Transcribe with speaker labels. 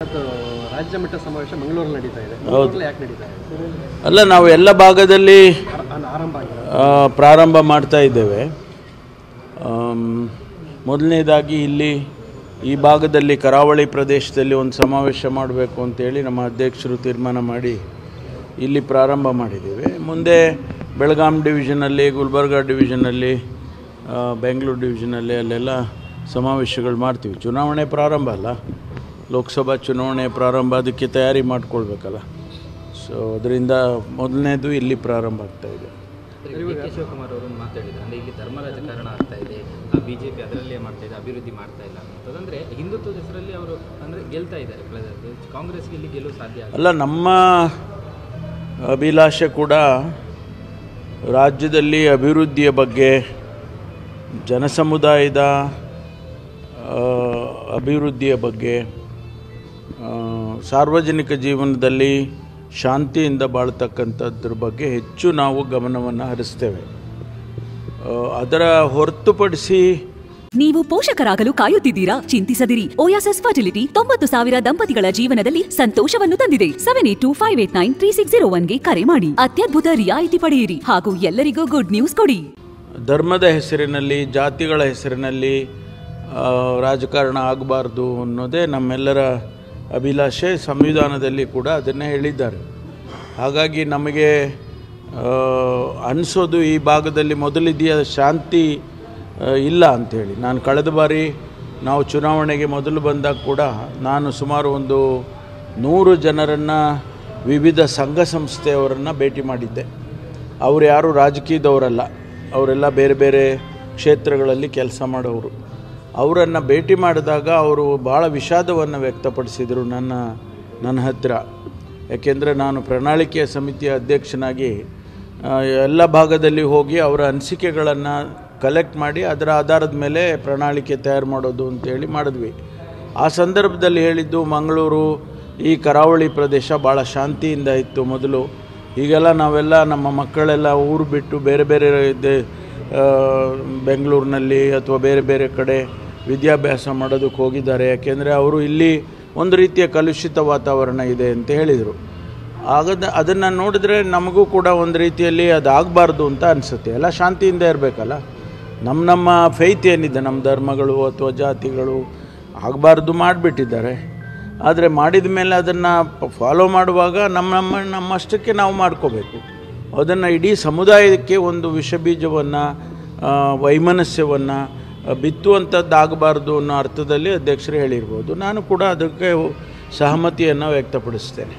Speaker 1: ರಾಜ್ಯ ಮಟ್ಟ ಸಮಾವೇಶ ಮಂಗಳೂರಲ್ಲಿ ನಡೀತಾ ಇದೆ. ಮಂಗಳೂರಲ್ಲಿ ಯಾಕೆ ನಡೀತಾ ಇದೆ?
Speaker 2: ಅಲ್ಲ, ನಾವು ಎಲ್ಲ ಭಾಗದಲ್ಲಿ ಪ್ರಾರಂಭ ಮಾಡ್ತಾ ಇದ್ದೇವೆ. ಮೊದಲನೇದಾಗಿ ಇಲ್ಲಿ ಈ ಭಾಗದಲ್ಲಿ ಕರಾವಳಿ ಪ್ರದೇಶದಲ್ಲಿ ಒಂದು ಸಮಾವೇಶ ಮಾಡಬೇಕು ಅಂತೇಳಿ ನಮ್ಮ ಅಧ್ಯಕ್ಷರು ತೀರ್ಮಾನ ಮಾಡಿ ಇಲ್ಲಿ ಪ್ರಾರಂಭ ಮಾಡಿದ್ದೇವೆ. ಮುಂದೆ ಬೆಳಗಾಂ ಡಿವಿಷನಲ್ಲಿ, ಗುಲ್ಬರ್ಗಾ ಡಿವಿಷನಲ್ಲಿ, ಬೆಂಗಳೂರು ಡಿವಿಷನಲ್ಲಿ ಅಲ್ಲೆಲ್ಲ ಸಮಾವೇಶಗಳು ಮಾಡ್ತೀವಿ. ಚುನಾವಣೆ ಪ್ರಾರಂಭ ಅಲ್ಲ, ಲೋಕಸಭಾ ಚುನಾವಣೆ ಪ್ರಾರಂಭ, ಅದಕ್ಕೆ ತಯಾರಿ ಮಾಡ್ಕೊಳ್ಬೇಕಲ್ಲ. ಸೊ ಅದರಿಂದ ಮೊದಲನೇದು ಇಲ್ಲಿ ಪ್ರಾರಂಭ ಆಗ್ತಾ ಇದೆ.
Speaker 3: ಕೆ ಶಿವಕುಮಾರ್ ಅವರು ಮಾತಾಡಿದ್ರು, ಅಂದರೆ ಇಲ್ಲಿ ಧರ್ಮ ರಾಜಕಾರಣ ಆಗ್ತಾ ಇದೆ, BJP ಅದರಲ್ಲೇ ಮಾಡ್ತಾ ಇದೆ, ಅಭಿವೃದ್ಧಿ ಮಾಡ್ತಾ ಇಲ್ಲ ಅಂತಂದರೆ ಹಿಂದುತ್ವದ ಹೆಸರಲ್ಲಿ ಅವರು ಅಂದರೆ ಗೆಲ್ತಾ ಇದ್ದಾರೆ. ಕಾಂಗ್ರೆಸ್ಗೆ ಇಲ್ಲಿ ಗೆಲ್ಲುವ ಸಾಧ್ಯ
Speaker 2: ಅಲ್ಲ. ನಮ್ಮ ಅಭಿಲಾಷೆ ಕೂಡ ರಾಜ್ಯದಲ್ಲಿ ಅಭಿವೃದ್ಧಿಯ ಬಗ್ಗೆ, ಜನಸಮುದಾಯದ ಅಭಿವೃದ್ಧಿಯ ಬಗ್ಗೆ, ಸಾರ್ವಜನಿಕ ಜೀವನದಲ್ಲಿ ಶಾಂತಿಯಿಂದ ಬಾಳ್ತಕ್ಕಂಥದ್ರ ಬಗ್ಗೆ ಹೆಚ್ಚು ನಾವು ಗಮನವನ್ನು ಹರಿಸ್ತೇವೆ. ಅದರ ಹೊರತುಪಡಿಸಿ
Speaker 4: ನೀವು ಪೋಷಕರಾಗಲು ಕಾಯುತ್ತಿದ್ದೀರಾ? ಚಿಂತಿಸದಿರಿ. ಓಯಾಸಿಸ್ ಫರ್ಟಿಲಿಟಿ 90,000 ದಂಪತಿಗಳ ಜೀವನದಲ್ಲಿ ಸಂತೋಷವನ್ನು ತಂದಿದೆ. 7825893601ಗೆ ಕರೆ ಮಾಡಿ. ಅತ್ಯದ್ಭುತ ರಿಯಾಯಿತಿ ಪಡೆಯಿರಿ ಹಾಗೂ ಎಲ್ಲರಿಗೂ ಗುಡ್ ನ್ಯೂಸ್ ಕೊಡಿ.
Speaker 2: ಧರ್ಮದ ಹೆಸರಿನಲ್ಲಿ, ಜಾತಿಗಳ ಹೆಸರಿನಲ್ಲಿ ರಾಜಕಾರಣ ಆಗಬಾರ್ದು ಅನ್ನೋದೇ ನಮ್ಮೆಲ್ಲರ ಅಭಿಲಾಷೆ. ಸಂವಿಧಾನದಲ್ಲಿ ಕೂಡ ಅದನ್ನೇ ಹೇಳಿದ್ದಾರೆ. ಹಾಗಾಗಿ ನಮಗೆ ಅನಿಸೋದು ಈ ಭಾಗದಲ್ಲಿ ಮೊದಲಿದೆಯ ಶಾಂತಿ ಇಲ್ಲ ಅಂಥೇಳಿ. ನಾನು ಕಳೆದ ಬಾರಿ ನಾವು ಚುನಾವಣೆಗೆ ಮೊದಲು ಬಂದಾಗ ಕೂಡ ನಾನು ಸುಮಾರು ಒಂದು 100 ಜನರನ್ನು, ವಿವಿಧ ಸಂಘ ಸಂಸ್ಥೆಯವರನ್ನು ಭೇಟಿ ಮಾಡಿದ್ದೆ. ಅವರು ಯಾರು ರಾಜಕೀಯದವರಲ್ಲ, ಅವರೆಲ್ಲ ಬೇರೆ ಬೇರೆ ಕ್ಷೇತ್ರಗಳಲ್ಲಿ ಕೆಲಸ ಮಾಡೋರು. ಅವರನ್ನು ಭೇಟಿ ಮಾಡಿದಾಗ ಅವರು ಭಾಳ ವಿಷಾದವನ್ನು ವ್ಯಕ್ತಪಡಿಸಿದರು ನನ್ನ ಹತ್ತಿರ. ಯಾಕೆಂದರೆ ನಾನು ಪ್ರಣಾಳಿಕೆಯ ಸಮಿತಿಯ ಅಧ್ಯಕ್ಷನಾಗಿ ಎಲ್ಲ ಭಾಗದಲ್ಲಿ ಹೋಗಿ ಅವರ ಅನಿಸಿಕೆಗಳನ್ನು ಕಲೆಕ್ಟ್ ಮಾಡಿ ಅದರ ಆಧಾರದ ಮೇಲೆ ಪ್ರಣಾಳಿಕೆ ತಯಾರು ಮಾಡೋದು ಅಂತೇಳಿ ಮಾಡಿದ್ವಿ. ಆ ಸಂದರ್ಭದಲ್ಲಿ ಹೇಳಿದ್ದು, ಮಂಗಳೂರು ಈ ಕರಾವಳಿ ಪ್ರದೇಶ ಭಾಳ ಶಾಂತಿಯಿಂದ ಇತ್ತು ಮೊದಲು. ಈಗೆಲ್ಲ ನಾವೆಲ್ಲ ನಮ್ಮ ಮಕ್ಕಳೆಲ್ಲ ಊರು ಬಿಟ್ಟು ಬೇರೆ ಬೇರೆ ಬೆಂಗಳೂರಿನಲ್ಲಿ ಅಥವಾ ಬೇರೆ ಬೇರೆ ಕಡೆ ವಿದ್ಯಾಭ್ಯಾಸ ಮಾಡೋದಕ್ಕೆ ಹೋಗಿದ್ದಾರೆ. ಯಾಕೆಂದರೆ ಅವರು ಇಲ್ಲಿ ಒಂದು ರೀತಿಯ ಕಲುಷಿತ ವಾತಾವರಣ ಇದೆ ಅಂತ ಹೇಳಿದರು. ಅದನ್ನು ನೋಡಿದ್ರೆ ನಮಗೂ ಕೂಡ ಒಂದು ರೀತಿಯಲ್ಲಿ ಅದಾಗಬಾರ್ದು ಅಂತ ಅನಿಸುತ್ತೆ. ಎಲ್ಲ ಶಾಂತಿಯಿಂದ ಇರಬೇಕಲ್ಲ. ನಮ್ಮ ಫೈತ್ ಏನಿದೆ, ನಮ್ಮ ಧರ್ಮಗಳು ಅಥವಾ ಜಾತಿಗಳು ಆಗಬಾರ್ದು ಮಾಡಿಬಿಟ್ಟಿದ್ದಾರೆ. ಆದರೆ ಮಾಡಿದ ಮೇಲೆ ಅದನ್ನು ಫಾಲೋ ಮಾಡುವಾಗ ನಮ್ಮಷ್ಟಕ್ಕೆ ನಾವು ಮಾಡ್ಕೋಬೇಕು. ಅದನ್ನು ಇಡೀ ಸಮುದಾಯಕ್ಕೆ ಒಂದು ವಿಷಬೀಜವನ್ನು, ವೈಮನಸ್ಯವನ್ನು ಬಿತ್ತುವಂಥದ್ದಾಗಬಾರ್ದು ಅನ್ನೋ ಅರ್ಥದಲ್ಲಿ ಅಧ್ಯಕ್ಷರು ಹೇಳಿರ್ಬೋದು. ನಾನು ಕೂಡ ಅದಕ್ಕೆ ಸಹಮತಿಯನ್ನು ವ್ಯಕ್ತಪಡಿಸ್ತೇನೆ.